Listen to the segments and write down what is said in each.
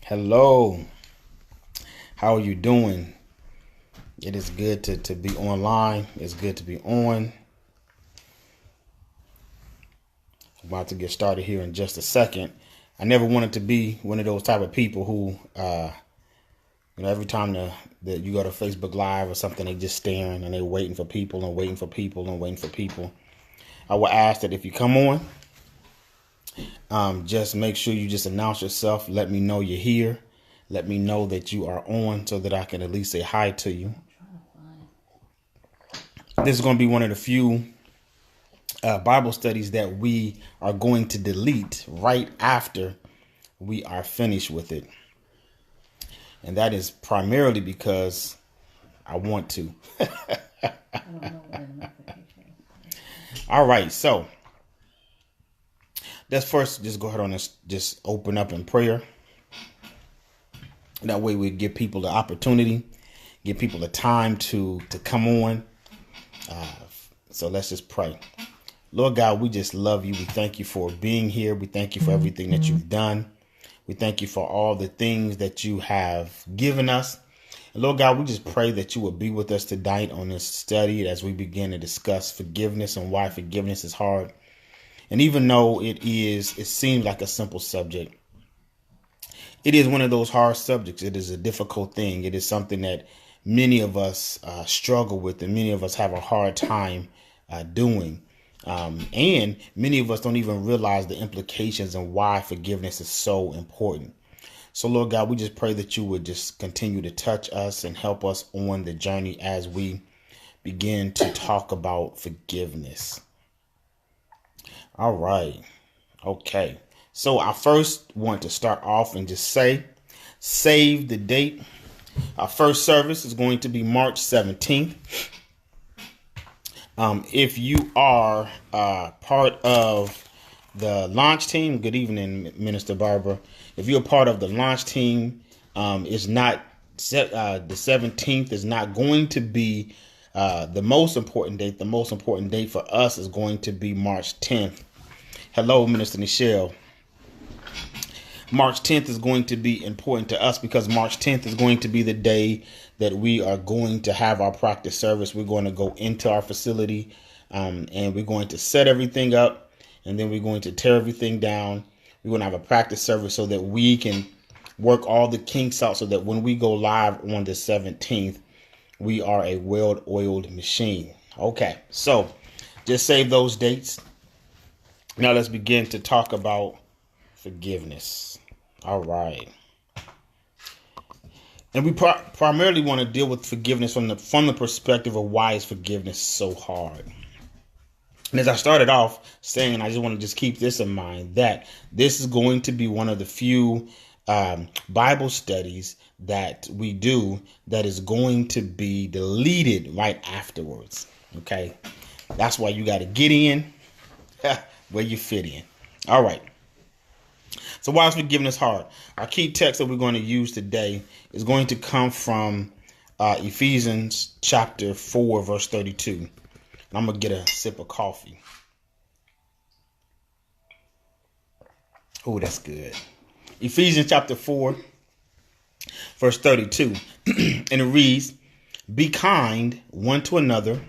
Hello, how are you doing? It is good to be online. It's good to be on. I'm about to get started here in just a second. I never wanted to be one of those type of people who, every time that you go to Facebook Live or something, they just staring and they're waiting for people and waiting for people and waiting for people. I will ask that if you come on, just make sure you just announce yourself. Let me know you're here. Let me know that you are on so that I can at least say hi to you. This is going to be one of the few Bible studies that we are going to delete right after we are finished with it. And that is primarily because I want to. All right. So let's first just go ahead and just open up in prayer. That way we give people the opportunity, give people the time to come on. So let's just pray. Lord God, we just love you. We thank you for being here. We thank you for everything that you've done. We thank you for all the things that you have given us. And Lord God, we just pray that you will be with us tonight on this study as we begin to discuss forgiveness and why forgiveness is hard. And even though it seems like a simple subject, it is one of those hard subjects. It is a difficult thing. It is something that many of us struggle with and many of us have a hard time doing. And many of us don't even realize the implications and why forgiveness is so important. So, Lord God, we just pray that you would just continue to touch us and help us on the journey as we begin to talk about forgiveness. All right. Okay. So I first want to start off and just save the date. Our first service is going to be March 17th. If you are part of the launch team, good evening, Minister Barbara. If you're part of the launch team, it's not the 17th is not going to be the most important date. The most important date for us is going to be March 10th. Hello, Minister Nichelle. March 10th is going to be important to us because March 10th is going to be the day that we are going to have our practice service. We're going to go into our facility and we're going to set everything up, and then we're going to tear everything down. We're going to have a practice service so that we can work all the kinks out so that when we go live on the 17th, we are a well-oiled machine. Okay, so just save those dates. Now let's begin to talk about forgiveness. All right. And we primarily want to deal with forgiveness from the perspective of why is forgiveness so hard. And as I started off saying, I just want to just keep this in mind, that this is going to be one of the few Bible studies that we do that is going to be deleted right afterwards. Okay. That's why you got to get in where you fit in. All right. So why is forgiveness hard? Our key text that we're going to use today is going to come from Ephesians chapter 4, verse 32. And I'm going to get a sip of coffee. Oh, that's good. Ephesians chapter 4, verse 32. And it reads, "Be kind one to another,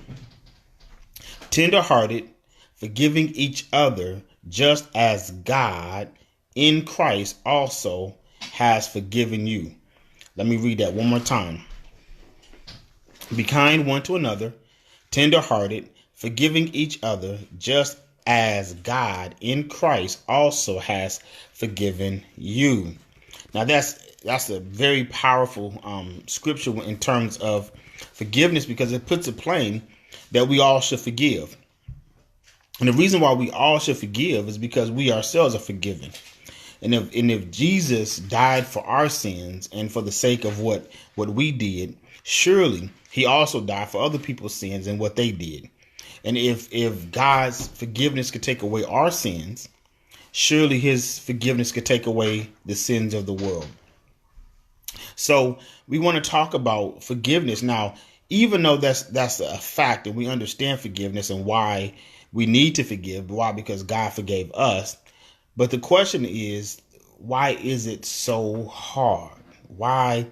tender-hearted, forgiving each other, just as God in Christ also has forgiven you." Let me read that one more time. "Be kind one to another, tender-hearted, forgiving each other, just as God in Christ also has forgiven you." Now that's a very powerful scripture in terms of forgiveness, because it puts it plain that we all should forgive. And the reason why we all should forgive is because we ourselves are forgiven. And if Jesus died for our sins and for the sake of what we did, surely he also died for other people's sins and what they did. And if God's forgiveness could take away our sins, surely his forgiveness could take away the sins of the world. So we want to talk about forgiveness. Now, even though that's a fact and we understand forgiveness and why we need to forgive, why? Because God forgave us. But the question is, why is it so hard? Why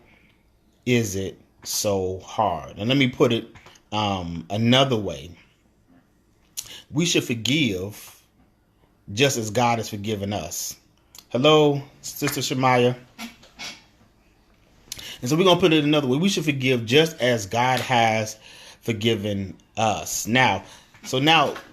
is it so hard? And let me put it another way. We should forgive just as God has forgiven us. Hello, Sister Shemaya. And so we're going to put it another way. We should forgive just as God has forgiven us. Now,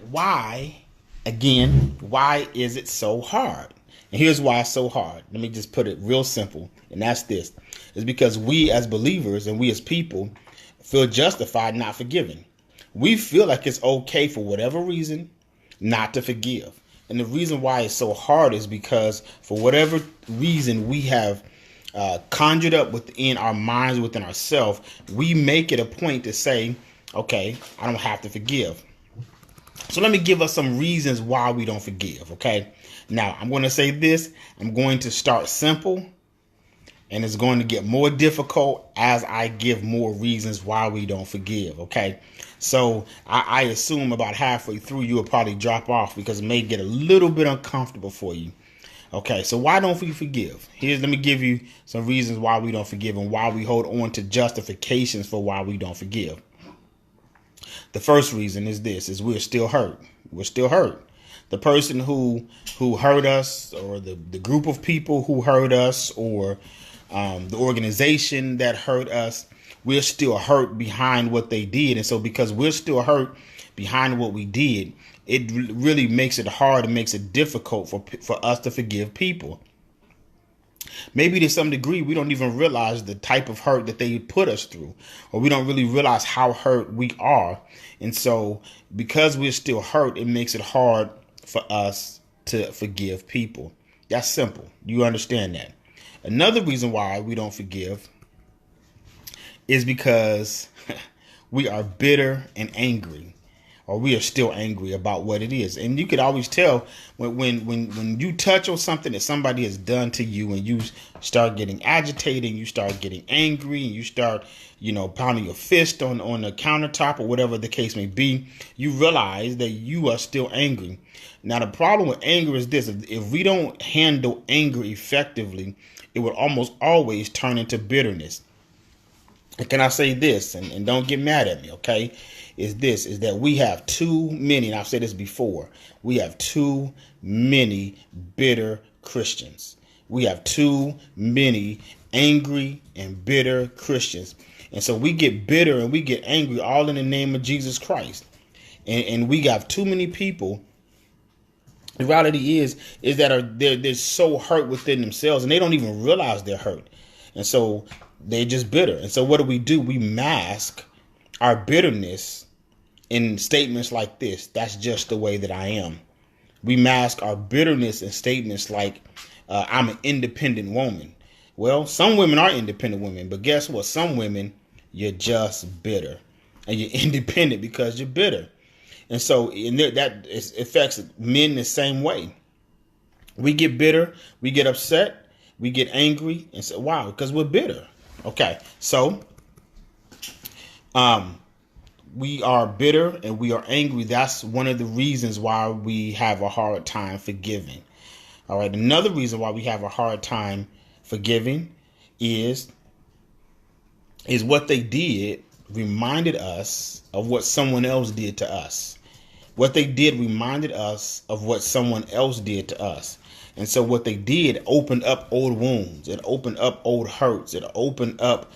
why is it so hard? And here's why it's so hard. Let me just put it real simple. And that's this. It's because we as believers and we as people feel justified not forgiving. We feel like it's okay for whatever reason not to forgive. And the reason why it's so hard is because for whatever reason we have conjured up within our minds, within ourselves, we make it a point to say, okay, I don't have to forgive. So let me give us some reasons why we don't forgive. Okay. Now I'm going to say this. I'm going to start simple and it's going to get more difficult as I give more reasons why we don't forgive. Okay. So I assume about halfway through you will probably drop off because it may get a little bit uncomfortable for you. Okay, so why don't we forgive? Let me give you some reasons why we don't forgive and why we hold on to justifications for why we don't forgive. The first reason is this, is we're still hurt. We're still hurt. The person who hurt us, or the group of people who hurt us, or the organization that hurt us, we're still hurt behind what they did. And so because we're still hurt behind what we did, it really makes it hard and makes it difficult for us to forgive people. Maybe to some degree, we don't even realize the type of hurt that they put us through, or we don't really realize how hurt we are. And so because we're still hurt, it makes it hard for us to forgive people. That's simple. You understand that. Another reason why we don't forgive is because we are bitter and angry. Or we are still angry about what it is. And you could always tell when you touch on something that somebody has done to you and you start getting agitated, you start getting angry, and you start, pounding your fist on the countertop or whatever the case may be, you realize that you are still angry. Now, the problem with anger is this. If we don't handle anger effectively, it will almost always turn into bitterness. And can I say this, and don't get mad at me, okay? Is that we have too many, and I've said this before, we have too many bitter Christians. We have too many angry and bitter Christians. And so we get bitter and we get angry all in the name of Jesus Christ. And we got too many people. The reality is that they're so hurt within themselves and they don't even realize they're hurt. And so they're just bitter. And so what do? We mask our bitterness in statements like this. That's just the way that I am. We mask our bitterness in statements like, I'm an independent woman. Well, some women are independent women, but guess what? Some women, you're just bitter and you're independent because you're bitter. And so that affects men the same way. We get bitter, we get upset, we get angry and say, wow, because we're bitter. Okay, so we are bitter and we are angry. That's one of the reasons why we have a hard time forgiving. All right, another reason why we have a hard time forgiving is what they did reminded us of what someone else did to us. What they did reminded us of what someone else did to us. And so what they did opened up old wounds. It opened up old hurts. It opened up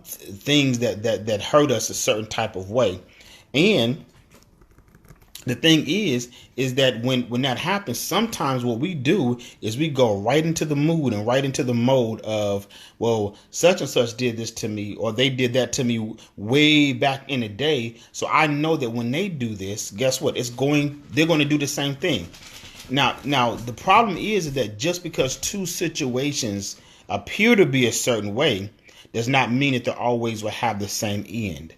things that hurt us a certain type of way. And the thing is that when that happens, sometimes what we do is we go right into the mood and right into the mode of, well, such and such did this to me, or they did that to me way back in the day. So I know that when they do this, guess what? They're going to do the same thing. Now, the problem is that just because two situations appear to be a certain way does not mean that they always will have the same end.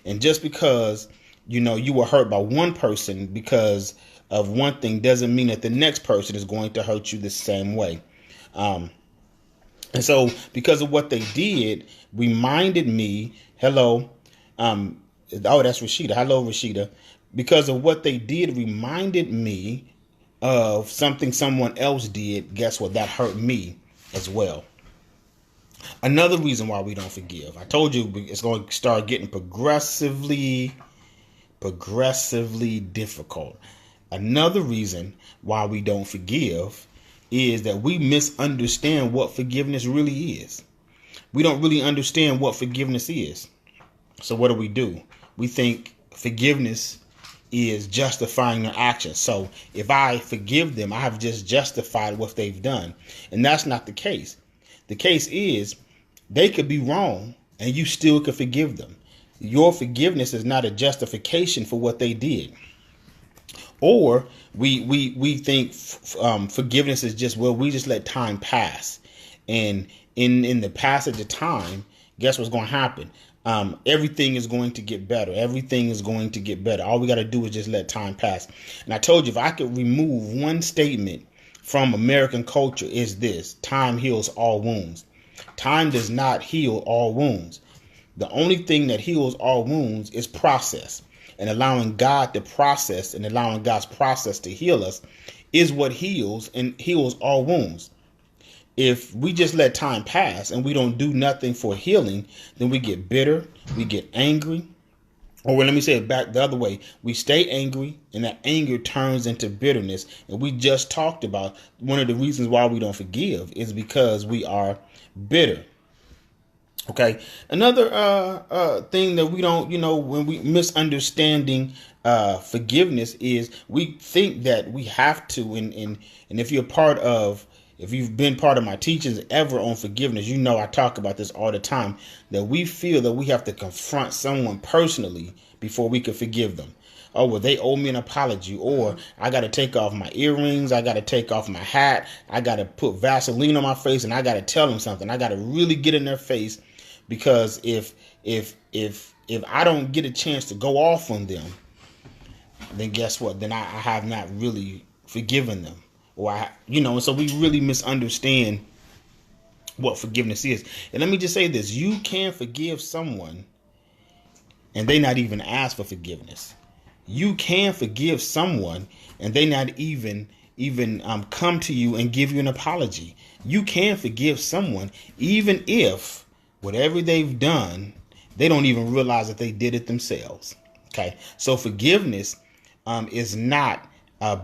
And just because, you were hurt by one person because of one thing doesn't mean that the next person is going to hurt you the same way. And so because of what they did reminded me, hello, that's Rashida. Hello, Rashida. Because of what they did reminded me of something someone else did, guess what? That hurt me as well. Another reason why we don't forgive. I told you it's going to start getting progressively difficult. Another reason why we don't forgive is that we misunderstand what forgiveness really is. We don't really understand what forgiveness is. So what do? We think forgiveness is justifying their actions. So if I forgive them, I have just justified what they've done. And that's not the case. The case is they could be wrong and you still could forgive them. Your forgiveness is not a justification for what they did. Or we think forgiveness is just, well, we just let time pass. And in the passage of time, guess what's going to happen? Everything is going to get better. Everything is going to get better. All we got to do is just let time pass. And I told you, if I could remove one statement from American culture, is this: time heals all wounds. Time does not heal all wounds. The only thing that heals all wounds is process. And allowing God to process and allowing God's process to heal us is what heals and heals all wounds. If we just let time pass and we don't do nothing for healing, then we get bitter, we get angry. Or let me say it back the other way. We stay angry and that anger turns into bitterness. And we just talked about one of the reasons why we don't forgive is because we are bitter. Okay. Another thing that we don't, when we misunderstanding forgiveness is we think that we have to. And if you've been part of my teachings ever on forgiveness, I talk about this all the time, that we feel that we have to confront someone personally before we can forgive them. Oh, well, they owe me an apology, or I got to take off my earrings. I got to take off my hat. I got to put Vaseline on my face, and I got to tell them something. I got to really get in their face, because if I don't get a chance to go off on them, then guess what? Then I have not really forgiven them. And so we really misunderstand what forgiveness is. And let me just say this: you can forgive someone and they not even ask for forgiveness. You can forgive someone and they not even come to you and give you an apology. You can forgive someone even if whatever they've done, they don't even realize that they did it themselves. Okay, so forgiveness is not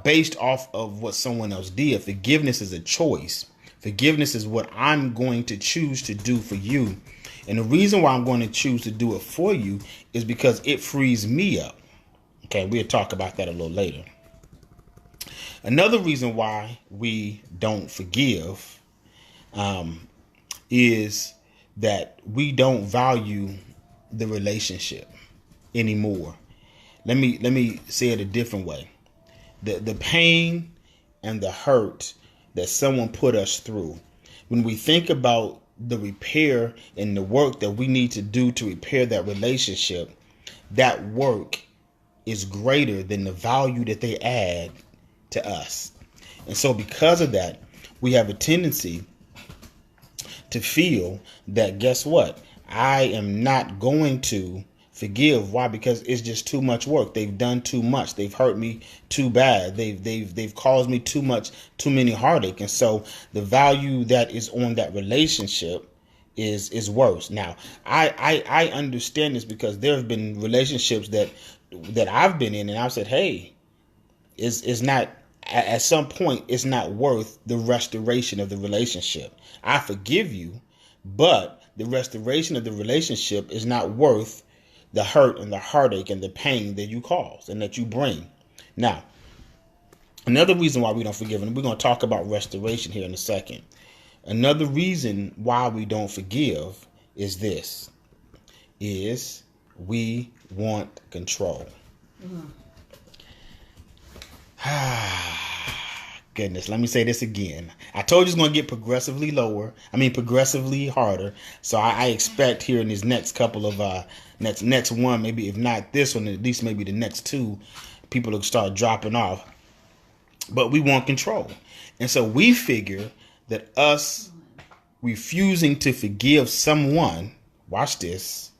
based off of what someone else did. Forgiveness is a choice. Forgiveness is what I'm going to choose to do for you. And the reason why I'm going to choose to do it for you is because it frees me up. Okay, we'll talk about that a little later. Another reason why we don't forgive is that we don't value the relationship anymore. Let me say it a different way. The pain and the hurt that someone put us through, when we think about the repair and the work that we need to do to repair that relationship, that work is greater than the value that they add to us. And so because of that, we have a tendency to feel that, guess what? I am not going to forgive. Why? Because it's just too much work. They've done too much. They've hurt me too bad. They've caused me too many heartache. And so the value that is on that relationship is worse. Now, I understand this because there have been relationships that I've been in, and I've said, hey, it's not, at some point, it's not worth the restoration of the relationship. I forgive you, but the restoration of the relationship is not worth the hurt and the heartache and the pain that you cause and that you bring. Now, another reason why we don't forgive, and we're going to talk about restoration here in a second. Another reason why we don't forgive is this, is we want control. Goodness, let me say this again. I told you it's going to get progressively harder. So I expect here in these next couple of next one, maybe if not this one, at least maybe the next two, people will start dropping off. But we want control. And so we figure that us refusing to forgive someone, watch this,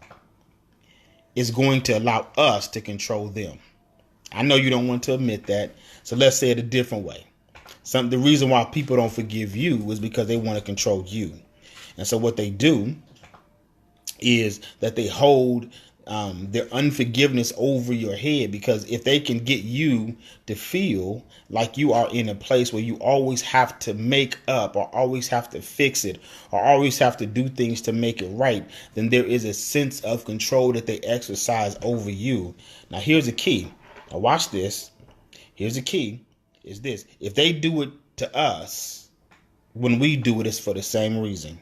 is going to allow us to control them. I know you don't want to admit that. So let's say it a different way. The reason why people don't forgive you is because they want to control you. And so what they do is that they hold their unforgiveness over your head, because if they can get you to feel like you are in a place where you always have to make up or always have to fix it or always have to do things to make it right, then there is a sense of control that they exercise over you. Now, here's the key. Now, watch this. Here's the key is this. If they do it to us, when we do it, it's for the same reason.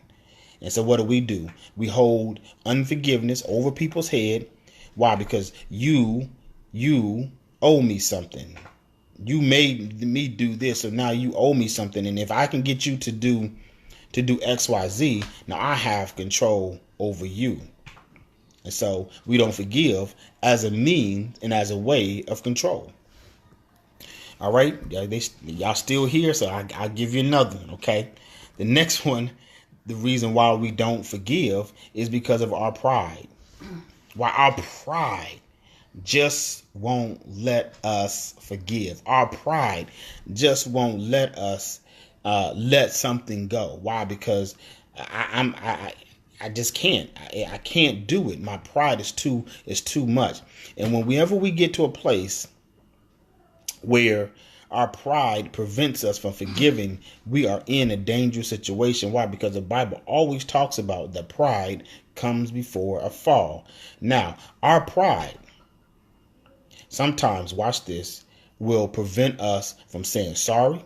And so what do? We hold unforgiveness over people's head. Why? Because you owe me something. You made me do this, so now you owe me something. And if I can get you to do X, Y, Z, now I have control over you. And so we don't forgive as a means and as a way of control. All right, y'all still here, so I'll give you another one. Okay, the next one. The reason why we don't forgive is because of our pride. Why our pride just won't let us forgive. Our pride just won't let us let something go. Why? Because I just can't. I can't do it. My pride is too much. And whenever we get to a place where our pride prevents us from forgiving, we are in a dangerous situation. Why? Because the Bible always talks about that pride comes before a fall. Now, our pride sometimes, watch this, will prevent us from saying sorry.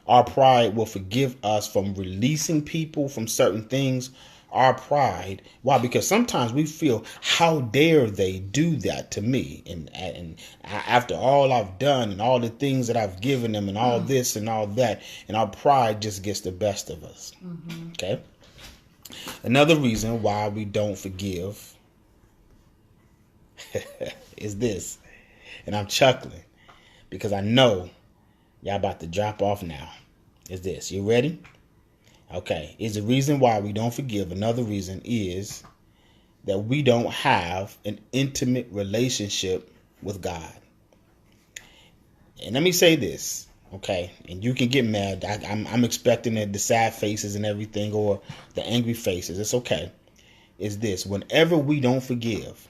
Our pride will forgive us from releasing people from certain things. Our pride. Why? Because sometimes we feel, how dare they do that to me? And after all I've done and all the things that I've given them and all this and all that, and our pride just gets the best of us. Mm-hmm. Okay. Another reason why we don't forgive is this. And I'm chuckling because I know y'all about to drop off now. Is this. You ready? Okay, is the reason why we don't forgive. Another reason is that we don't have an intimate relationship with God. And let me say this, okay? And you can get mad. I'm expecting the sad faces and everything, or the angry faces. It's okay. Is this. Whenever we don't forgive,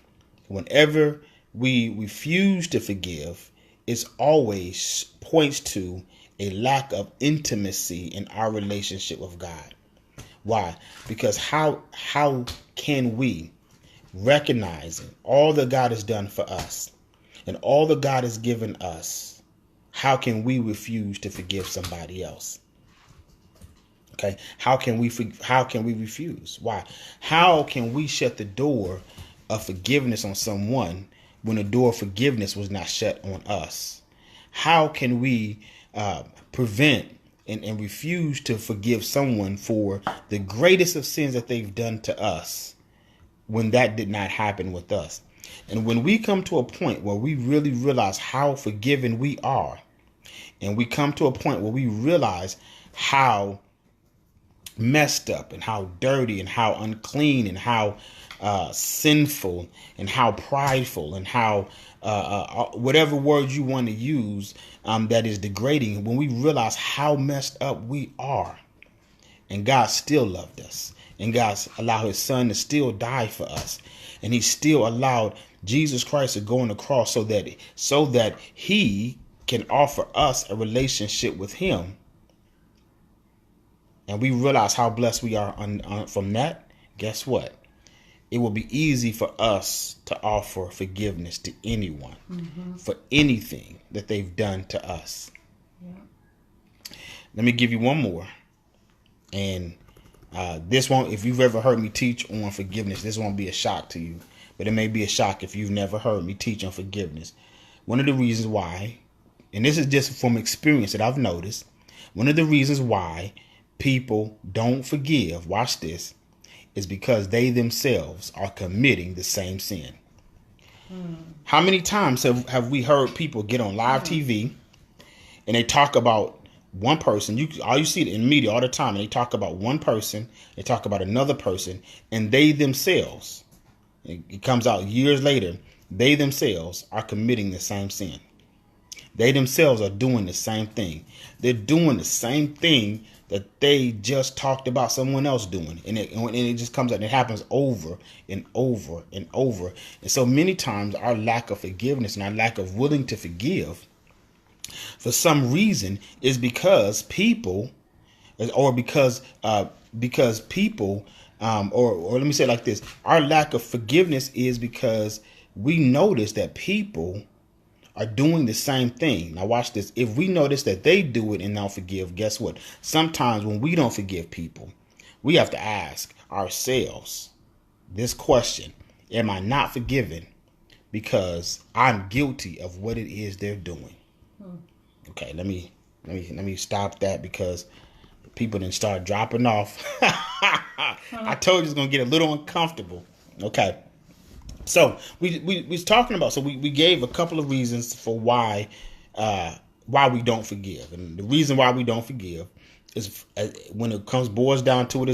whenever we refuse to forgive, it always points to a lack of intimacy in our relationship with God. Why? Because how can we, recognizing all that God has done for us and all that God has given us, how can we refuse to forgive somebody else? Okay, how can we refuse? Why? How can we shut the door of forgiveness on someone when the door of forgiveness was not shut on us? How can we prevent and refuse to forgive someone for the greatest of sins that they've done to us when that did not happen with us? And when we come to a point where we really realize how forgiven we are, and we come to a point where we realize how messed up and how dirty and how unclean and how sinful and how prideful and how whatever words you want to use that is degrading, when we realize how messed up we are, and God still loved us, and God allowed his son to still die for us, and he still allowed Jesus Christ to go on the cross so that he can offer us a relationship with him, and we realize how blessed we are from that, guess what? It will be easy for us to offer forgiveness to anyone for anything that they've done to us. Yeah. Let me give you one more. And this won't, if you've ever heard me teach on forgiveness, this won't be a shock to you. But it may be a shock if you've never heard me teach on forgiveness. One of the reasons why, and this is just from experience that I've noticed, one of the reasons why people don't forgive, watch this, is because they themselves are committing the same sin. How many times have we heard people get on live TV and they talk about one person? You see it in media all the time. And they talk about one person, they talk about another person, and they themselves, it comes out years later, they themselves are committing the same sin. They themselves are doing the same thing. They're doing the same thing that they just talked about someone else doing. And it just comes out and it happens over and over and over. And so many times our lack of forgiveness and our lack of willing to forgive for some reason is because people, or because people, or let me say it like this. Our lack of forgiveness is because we notice that people are doing the same thing. Now watch this. If we notice that they do it and don't forgive, guess what? Sometimes when we don't forgive people, we have to ask ourselves this question: am I not forgiven because I'm guilty of what it is they're doing? Okay, let me stop that because people didn't start dropping off. I told you it's gonna get a little uncomfortable. Okay. So we was talking about, so we gave a couple of reasons for why we don't forgive. And the reason why we don't forgive is, when it boils down to it,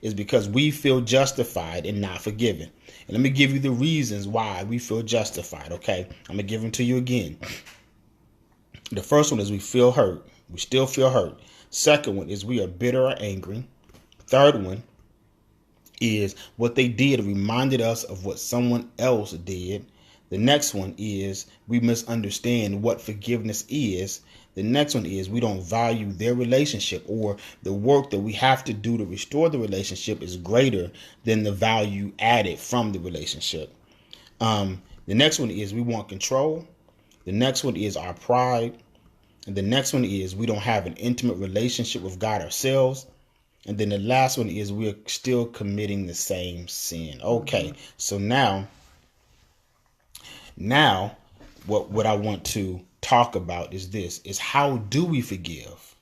is because we feel justified in not forgiving. And let me give you the reasons why we feel justified. Okay. I'm gonna give them to you again. The first one is we feel hurt. We still feel hurt. Second one is we are bitter or angry. Third one is what they did reminded us of what someone else did. The next one is we misunderstand what forgiveness is. The next one is we don't value their relationship, or the work that we have to do to restore the relationship is greater than the value added from the relationship. The next one is we want control. The next one is our pride. And the next one is we don't have an intimate relationship with God ourselves. And then the last one is we're still committing the same sin. Okay, so now what I want to talk about is this, is how do we forgive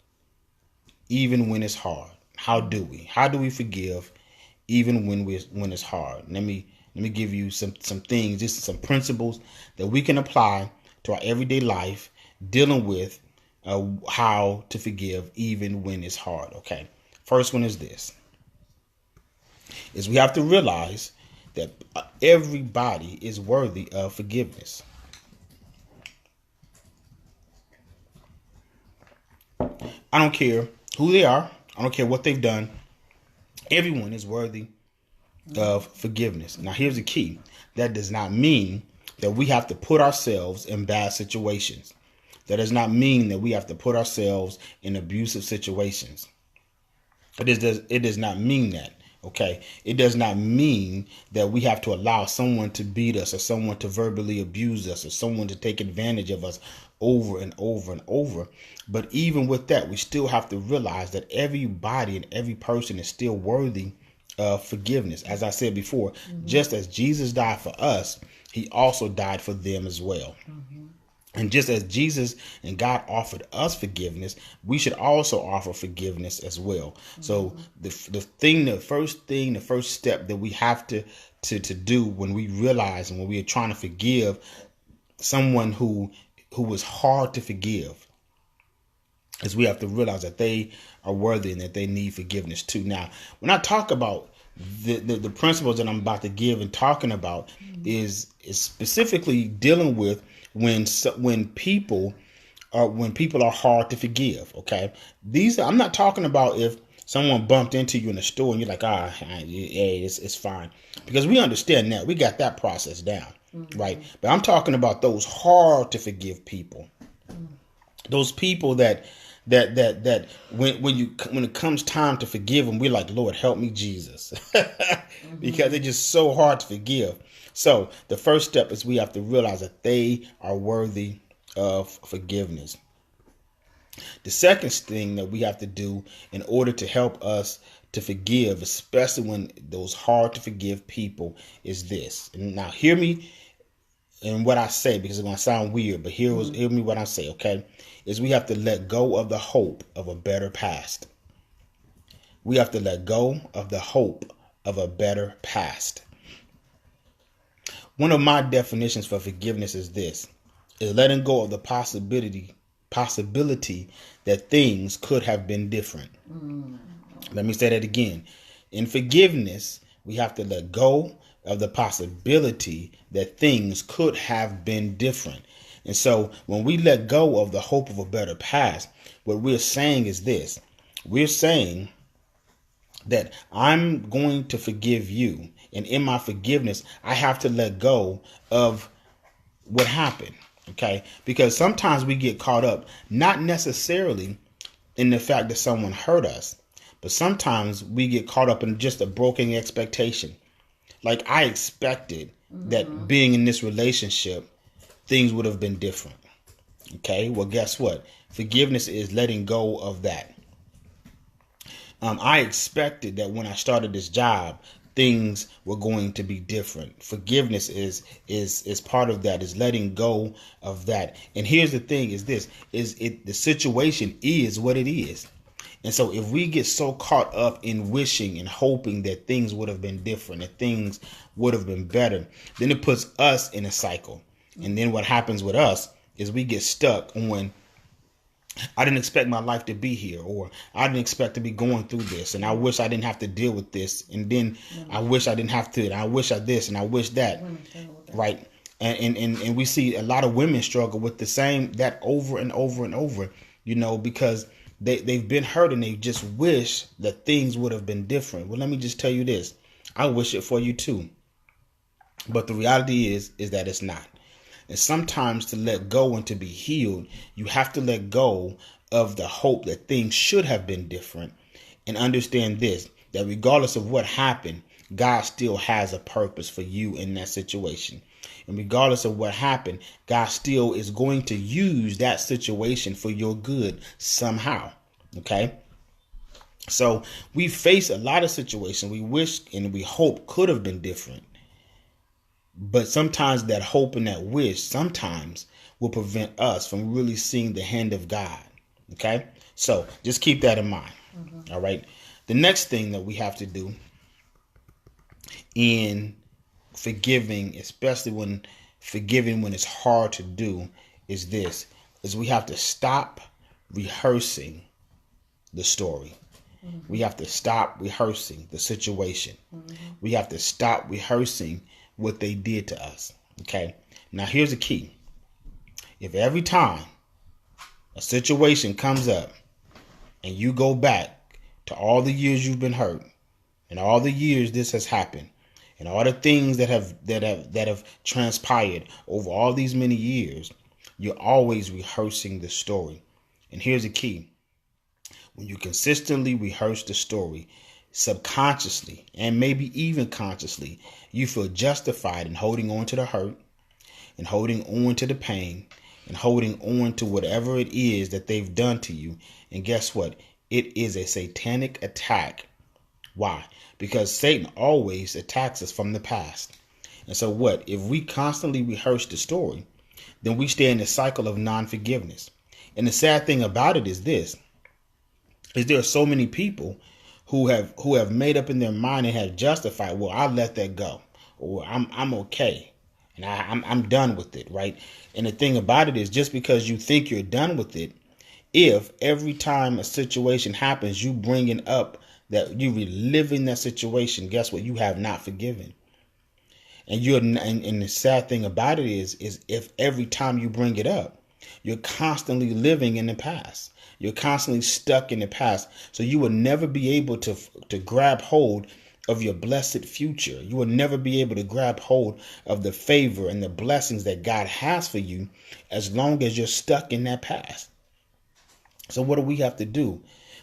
even when it's hard? How do we forgive even when it's hard? Let me give you some things, just some principles that we can apply to our everyday life dealing with how to forgive even when it's hard. Okay. First one is this, is we have to realize that everybody is worthy of forgiveness. I don't care who they are. I don't care what they've done. Everyone is worthy of forgiveness. Now, here's the key. That does not mean that we have to put ourselves in bad situations. That does not mean that we have to put ourselves in abusive situations. It does not mean that. Okay. It does not mean that we have to allow someone to beat us, or someone to verbally abuse us, or someone to take advantage of us over and over and over. But even with that, we still have to realize that everybody and every person is still worthy of forgiveness. As I said before, just as Jesus died for us, he also died for them as well. And just as Jesus and God offered us forgiveness, we should also offer forgiveness as well. So the first step that we have to do when we realize and when we are trying to forgive someone who was hard to forgive, is we have to realize that they are worthy and that they need forgiveness too. Now, when I talk about the principles that I'm about to give and talking about is specifically dealing with when people are hard to forgive. Okay, I'm not talking about if someone bumped into you in the store and you're like, it's fine, because we understand that, we got that process down, right? But I'm talking about those hard to forgive people, those people that when it comes time to forgive them, we're like, Lord, help me, Jesus, because it's just so hard to forgive. So the first step is we have to realize that they are worthy of forgiveness. The second thing that we have to do in order to help us to forgive, especially when those hard to forgive people, is this. And now hear me in what I say, because it's going to sound weird, but hear me what I say, okay? Is we have to let go of the hope of a better past. We have to let go of the hope of a better past. One of my definitions for forgiveness is this, is letting go of the possibility that things could have been different. Let me say that again. In forgiveness, we have to let go of the possibility that things could have been different. And so when we let go of the hope of a better past, what we're saying is this. We're saying that I'm going to forgive you. And in my forgiveness, I have to let go of what happened. Okay? Because sometimes we get caught up, not necessarily in the fact that someone hurt us, but sometimes we get caught up in just a broken expectation. Like I expected that being in this relationship, things would have been different. Okay? Well, guess what? Forgiveness is letting go of that. I expected that when I started this job, things were going to be different. Forgiveness is part of that, is letting go of that. And here's the thing is this, the situation is what it is. And so if we get so caught up in wishing and hoping that things would have been different, that things would have been better, then it puts us in a cycle. And then what happens with us is we get stuck on, I didn't expect my life to be here, or I didn't expect to be going through this, and I wish I didn't have to deal with this, and then I wish I didn't have to, and I wish I this, and I wish that, right? And we see a lot of women struggle with the same, that over and over and over, because they've been hurt and they just wish that things would have been different. Well, let me just tell you this. I wish it for you too. But the reality is that it's not. And sometimes to let go and to be healed, you have to let go of the hope that things should have been different, and understand this, that regardless of what happened, God still has a purpose for you in that situation. And regardless of what happened, God still is going to use that situation for your good somehow. Okay? So we face a lot of situations we wish and we hope could have been different. But sometimes that hope and that wish sometimes will prevent us from really seeing the hand of God. Okay? So just keep that in mind. All right? The next thing that we have to do in forgiving, especially when forgiving when it's hard to do, is this, is we have to stop rehearsing the story. We have to stop rehearsing the situation. We have to stop rehearsing what they did to us. Okay. Now here's the key. If every time a situation comes up and you go back to all the years you've been hurt and all the years this has happened and all the things that have transpired over all these many years, you're always rehearsing the story. And here's the key. When you consistently rehearse the story, subconsciously and maybe even consciously, you feel justified in holding on to the hurt and holding on to the pain and holding on to whatever it is that they've done to you. And guess what? It is a satanic attack. Why? Because Satan always attacks us from the past. And so what? If we constantly rehearse the story, then we stay in a cycle of non-forgiveness. And the sad thing about it is this, is there are so many people who have made up in their mind and have justified, well, I'll let that go, or I'm okay, and I'm done with it, right? And the thing about it is, just because you think you're done with it, if every time a situation happens, you bringing up that you reliving that situation, guess what? You have not forgiven. And and the sad thing about it is if every time you bring it up, you're constantly living in the past. You're constantly stuck in the past. So you will never be able to grab hold of your blessed future. You will never be able to grab hold of the favor and the blessings that God has for you as long as you're stuck in that past. So what do we have to do?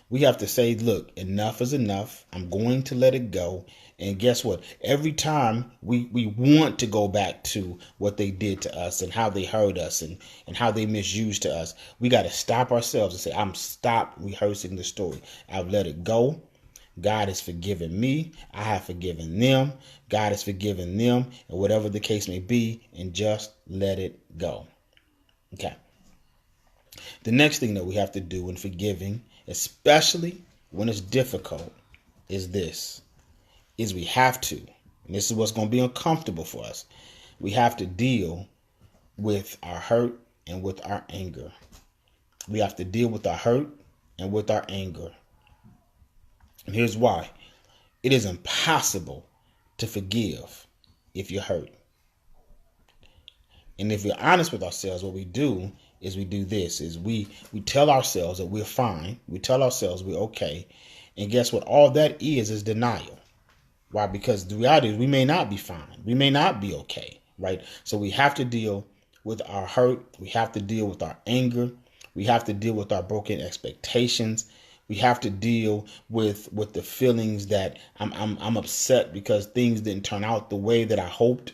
We have to say, look, enough is enough. I'm going to let it go. And guess what? Every time we want to go back to what they did to us and how they hurt us and how they misused to us, we got to stop ourselves and say, I'm stop rehearsing the story. I've let it go. God has forgiven me. I have forgiven them. God has forgiven them, and whatever the case may be, and just let it go. Okay. The next thing that we have to do in forgiving, especially when it's difficult, is this. Is we have to, and this is what's going to be uncomfortable for us, we have to deal with our hurt and with our anger. We have to deal with our hurt and with our anger. And here's why. It is impossible to forgive if you're hurt. And if we're honest with ourselves, what we do is we do this, is we tell ourselves that we're fine. We tell ourselves we're okay. And guess what? All that is denial. Why? Because the reality is we may not be fine. We may not be okay, right? So we have to deal with our hurt. We have to deal with our anger. We have to deal with our broken expectations. We have to deal with the feelings that I'm upset because things didn't turn out the way that I hoped.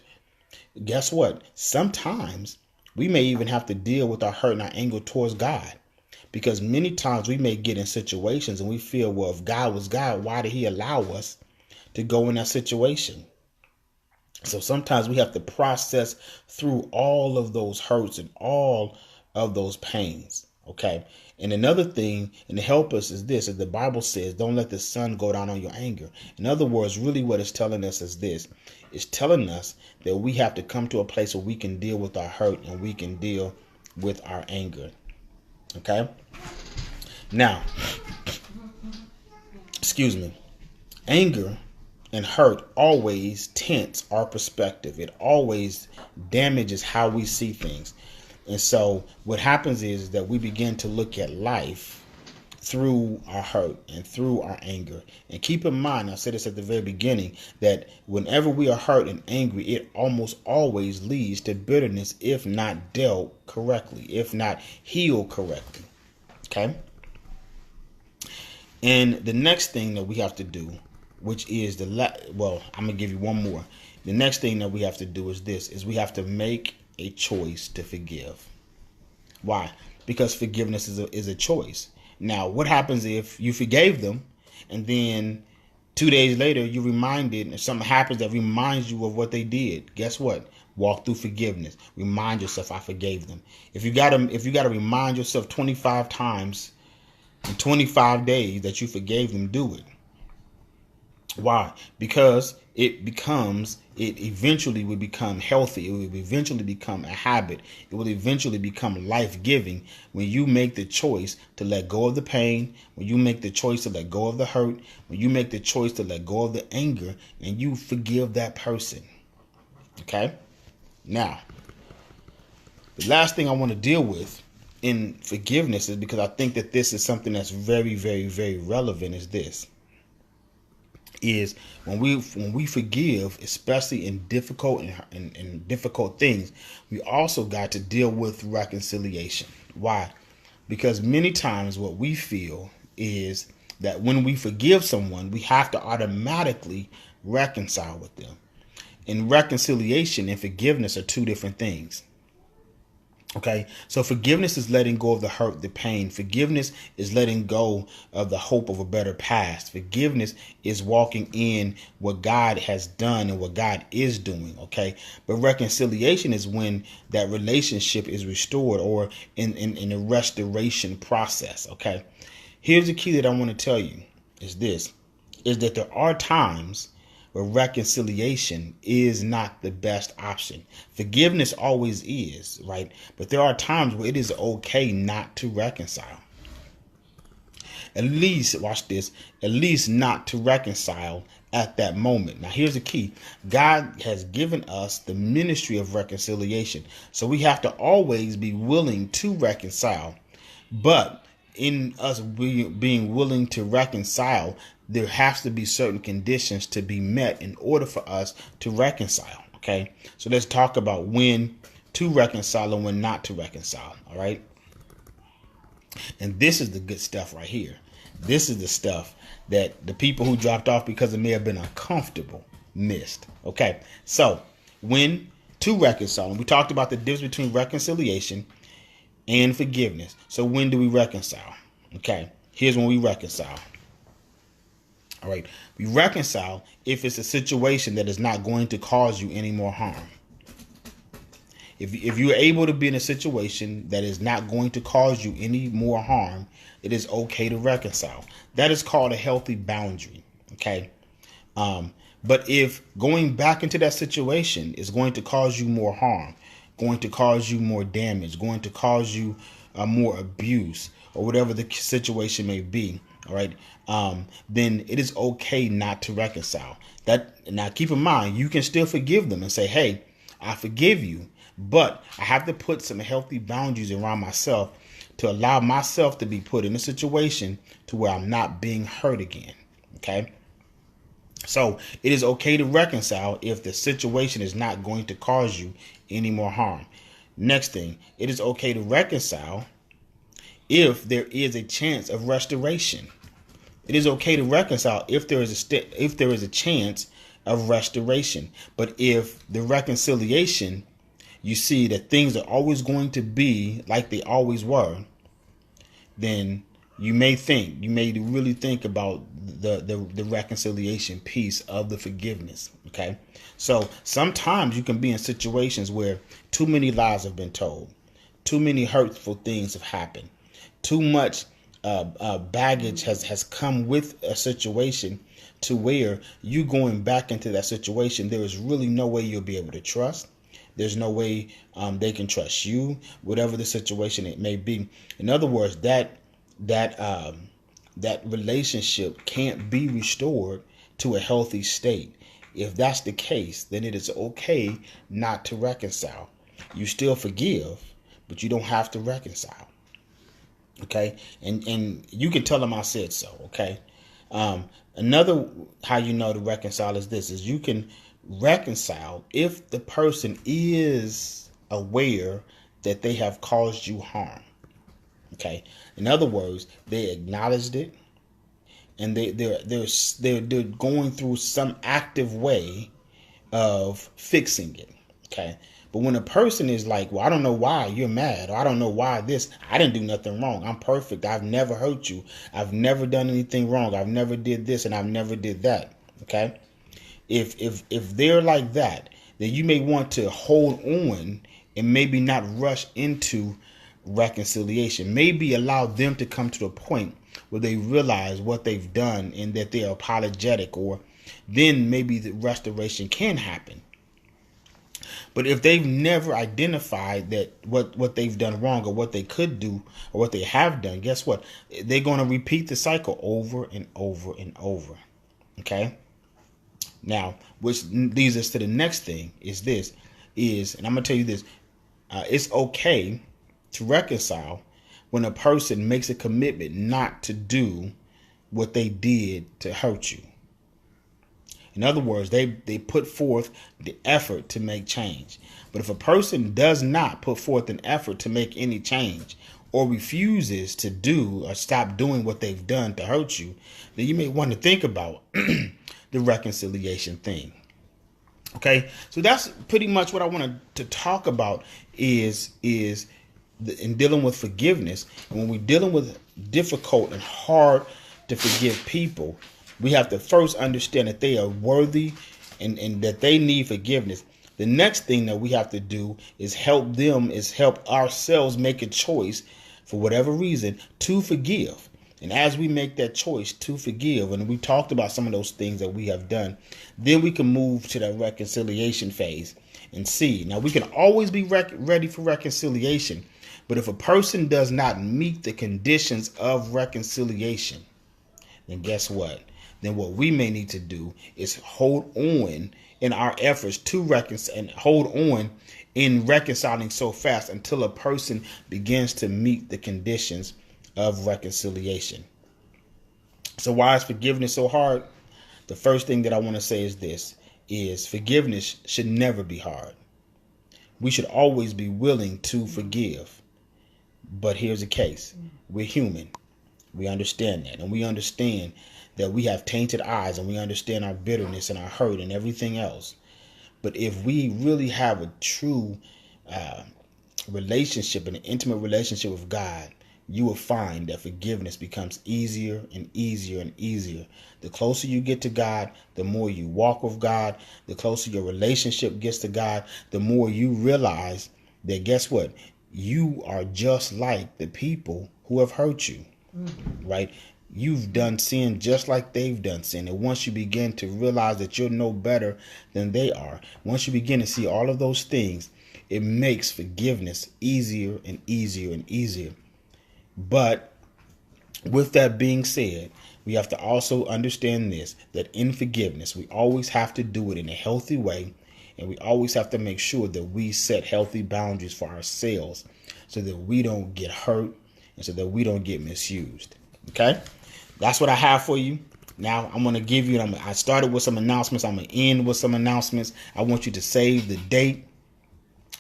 Guess what? Sometimes we may even have to deal with our hurt and our anger towards God. Because many times we may get in situations and we feel, well, if God was God, why did he allow us to go in that situation? So sometimes we have to process through all of those hurts and all of those pains. Okay. And another thing, and to help us is this, as the Bible says, don't let the sun go down on your anger. In other words, really what it's telling us is this. It's telling us that we have to come to a place where we can deal with our hurt and we can deal with our anger. Okay. Now, excuse me, anger and hurt always tints our perspective. It always damages how we see things. And so what happens is that we begin to look at life through our hurt and through our anger. And keep in mind, I said this at the very beginning, that whenever we are hurt and angry, it almost always leads to bitterness if not dealt correctly, if not healed correctly. Okay? And the next thing that we have to do, which is I'm going to give you one more. The next thing that we have to do is this, is we have to make a choice to forgive. Why? Because forgiveness is a choice. Now, what happens if you forgave them and then 2 days later you're reminded, and something happens that reminds you of what they did? Guess what? Walk through forgiveness. Remind yourself, I forgave them. If you gotta remind yourself 25 times in 25 days that you forgave them, do it. Why? Because it eventually will become healthy. It will eventually become a habit. It will eventually become life-giving when you make the choice to let go of the pain, when you make the choice to let go of the hurt, when you make the choice to let go of the anger, and you forgive that person. Okay? Now, the last thing I want to deal with in forgiveness is, because I think that this is something that's very, very, very relevant, is this. Is when we forgive, especially in difficult and difficult things, we also got to deal with reconciliation. Why? Because many times what we feel is that when we forgive someone, we have to automatically reconcile with them. And reconciliation and forgiveness are two different things. Okay, so forgiveness is letting go of the hurt, the pain. Forgiveness is letting go of the hope of a better past. Forgiveness is walking in what God has done and what God is doing. Okay, but reconciliation is when that relationship is restored, or in a restoration process. Okay, here's the key that I want to tell you is this, is that there are times where reconciliation is not the best option. Forgiveness always is, right? But there are times where it is okay not to reconcile. At least, watch this, at least not to reconcile at that moment. Now, here's the key. God has given us the ministry of reconciliation. So we have to always be willing to reconcile. But in us being willing to reconcile, there has to be certain conditions to be met in order for us to reconcile. Okay, so let's talk about when to reconcile and when not to reconcile. All right, and this is the good stuff right here. This is the stuff that the people who dropped off because it may have been uncomfortable missed. Okay, so when to reconcile, and we talked about the difference between reconciliation and forgiveness. So when do we reconcile? Okay, here's when we reconcile. All right, we reconcile if it's a situation that is not going to cause you any more harm. If you're able to be in a situation that is not going to cause you any more harm, it is okay to reconcile. That is called a healthy boundary. Okay. But if going back into that situation is going to cause you more harm, going to cause you more damage, going to cause you more abuse, or whatever the situation may be, all right, then it is okay not to reconcile. That, now keep in mind, you can still forgive them and say, hey, I forgive you, But I have to put some healthy boundaries around myself to allow myself to be put in a situation to where I'm not being hurt again. Okay. So it is okay to reconcile if the situation is not going to cause you any more harm. Next thing, it is okay to reconcile if there is a chance of restoration. It is okay to reconcile if there is a chance of restoration. But if the reconciliation, you see that things are always going to be like they always were, then you may really think about the reconciliation piece of the forgiveness. Okay. So sometimes you can be in situations where too many lies have been told, too many hurtful things have happened, too much baggage has come with a situation to where you going back into that situation, there is really no way you'll be able to trust. There's no way they can trust you, whatever the situation it may be. In other words, that relationship can't be restored to a healthy state. If that's the case, then it is okay not to reconcile. You still forgive, but you don't have to reconcile. Okay, and you can tell them I said so. Okay. Another how you know to reconcile is you can reconcile if the person is aware that they have caused you harm. Okay. In other words, they acknowledged it, and they're going through some active way of fixing it. Okay. But when a person is like, well, I don't know why you're mad, or I don't know why I didn't do nothing wrong. I'm perfect. I've never hurt you. I've never done anything wrong. I've never did this and I've never did that. Okay. If they're like that, then you may want to hold on and maybe not rush into reconciliation. Maybe allow them to come to the point where they realize what they've done and that they're apologetic, or then maybe the restoration can happen. But if they've never identified that what they've done wrong, or what they could do, or what they have done, guess what? They're going to repeat the cycle over and over and over. Okay. Now, which leads us to the next thing and I'm going to tell you this, it's okay to reconcile when a person makes a commitment not to do what they did to hurt you. In other words, they put forth the effort to make change. But if a person does not put forth an effort to make any change, or refuses to do or stop doing what they've done to hurt you, then you may want to think about the reconciliation thing. Okay, so that's pretty much what I wanted to talk about in dealing with forgiveness. And when we're dealing with difficult and hard to forgive people, we have to first understand that they are worthy and that they need forgiveness. The next thing that we have to do is help ourselves make a choice for whatever reason to forgive. And as we make that choice to forgive, and we talked about some of those things that we have done, then we can move to that reconciliation phase and see. Now, we can always be ready for reconciliation, but if a person does not meet the conditions of reconciliation, then guess what? Then what we may need to do is hold on in our efforts to reconcile, and hold on in reconciling so fast until a person begins to meet the conditions of reconciliation. So why is forgiveness so hard? The first thing that I want to say is forgiveness should never be hard. We should always be willing to forgive. But here's the case. We're human. We understand that. And we understand that we have tainted eyes, and we understand our bitterness and our hurt and everything else. But if we really have a true relationship, an intimate relationship with God, you will find that forgiveness becomes easier and easier and easier. The closer you get to God, the more you walk with God, the closer your relationship gets to God, the more you realize that, guess what? You are just like the people who have hurt you, right? You've done sin just like they've done sin. And once you begin to realize that you're no better than they are, once you begin to see all of those things, it makes forgiveness easier and easier and easier. But with that being said, we have to also understand this, that in forgiveness, we always have to do it in a healthy way And we always have to make sure that we set healthy boundaries for ourselves so that we don't get hurt and so that we don't get misused. Okay? That's what I have for you. Now, I'm going to give you, I started with some announcements. I'm going to end with some announcements. I want you to save the date.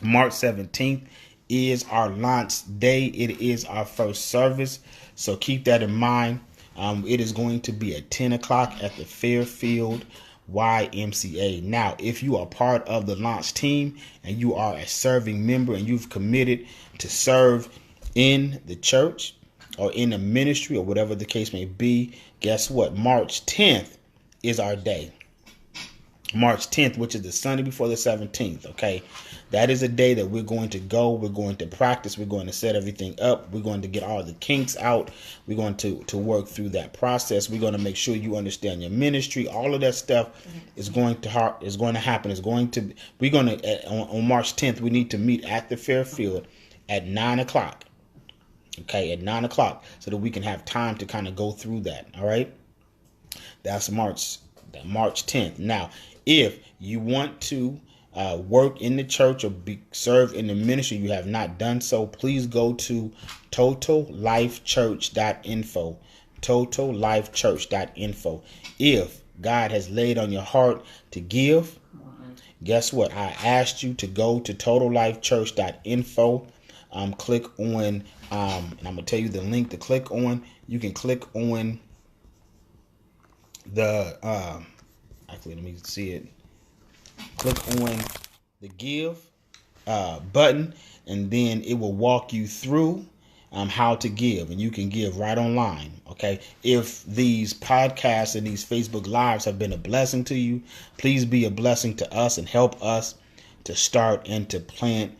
March 17th is our launch day. It is our first service. So keep that in mind. It is going to be at 10 o'clock at the Fairfield YMCA. Now, if you are part of the launch team and you are a serving member and you've committed to serve in the church or in the ministry or whatever the case may be, guess what? March 10th is our day. March 10th, which is the Sunday before the 17th. Okay. That is a day that we're going to go. We're going to practice. We're going to set everything up. We're going to get all the kinks out. We're going to work through that process. We're going to make sure you understand your ministry. All of that stuff is going to happen. On March 10th, we need to meet at the Fairfield at 9 o'clock. Okay, at 9 o'clock so that we can have time to kind of go through that. All right. That's March 10th. Now, if you want to work in the church or serve in the ministry, you have not done so, please go to totallifechurch.info. totallifechurch.info. If God has laid on your heart to give, guess what? I asked you to go to totallifechurch.info. Click on, and I'm going to tell you the link to click on. You can click on the, actually, let me see it. Click on the give button, and then it will walk you through how to give, and you can give right online. Okay. If these podcasts and these Facebook Lives have been a blessing to you, please be a blessing to us and help us to start and to plant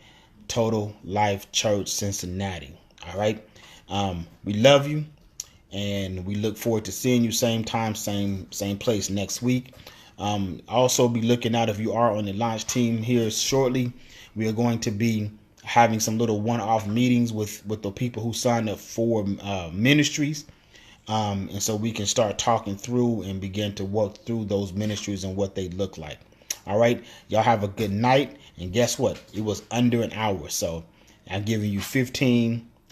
Total Life Church Cincinnati. All right. We love you, and we look forward to seeing you same time, same place next week. Also be looking out if you are on the launch team here shortly. We are going to be having some little one-off meetings with the people who signed up for ministries. And so we can start talking through and begin to work through those ministries and what they look like. All right. Y'all have a good night. And guess what? It was under an hour. So I'm giving you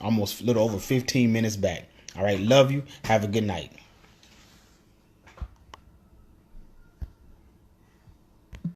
almost a little over 15 minutes back. All right. Love you. Have a good night.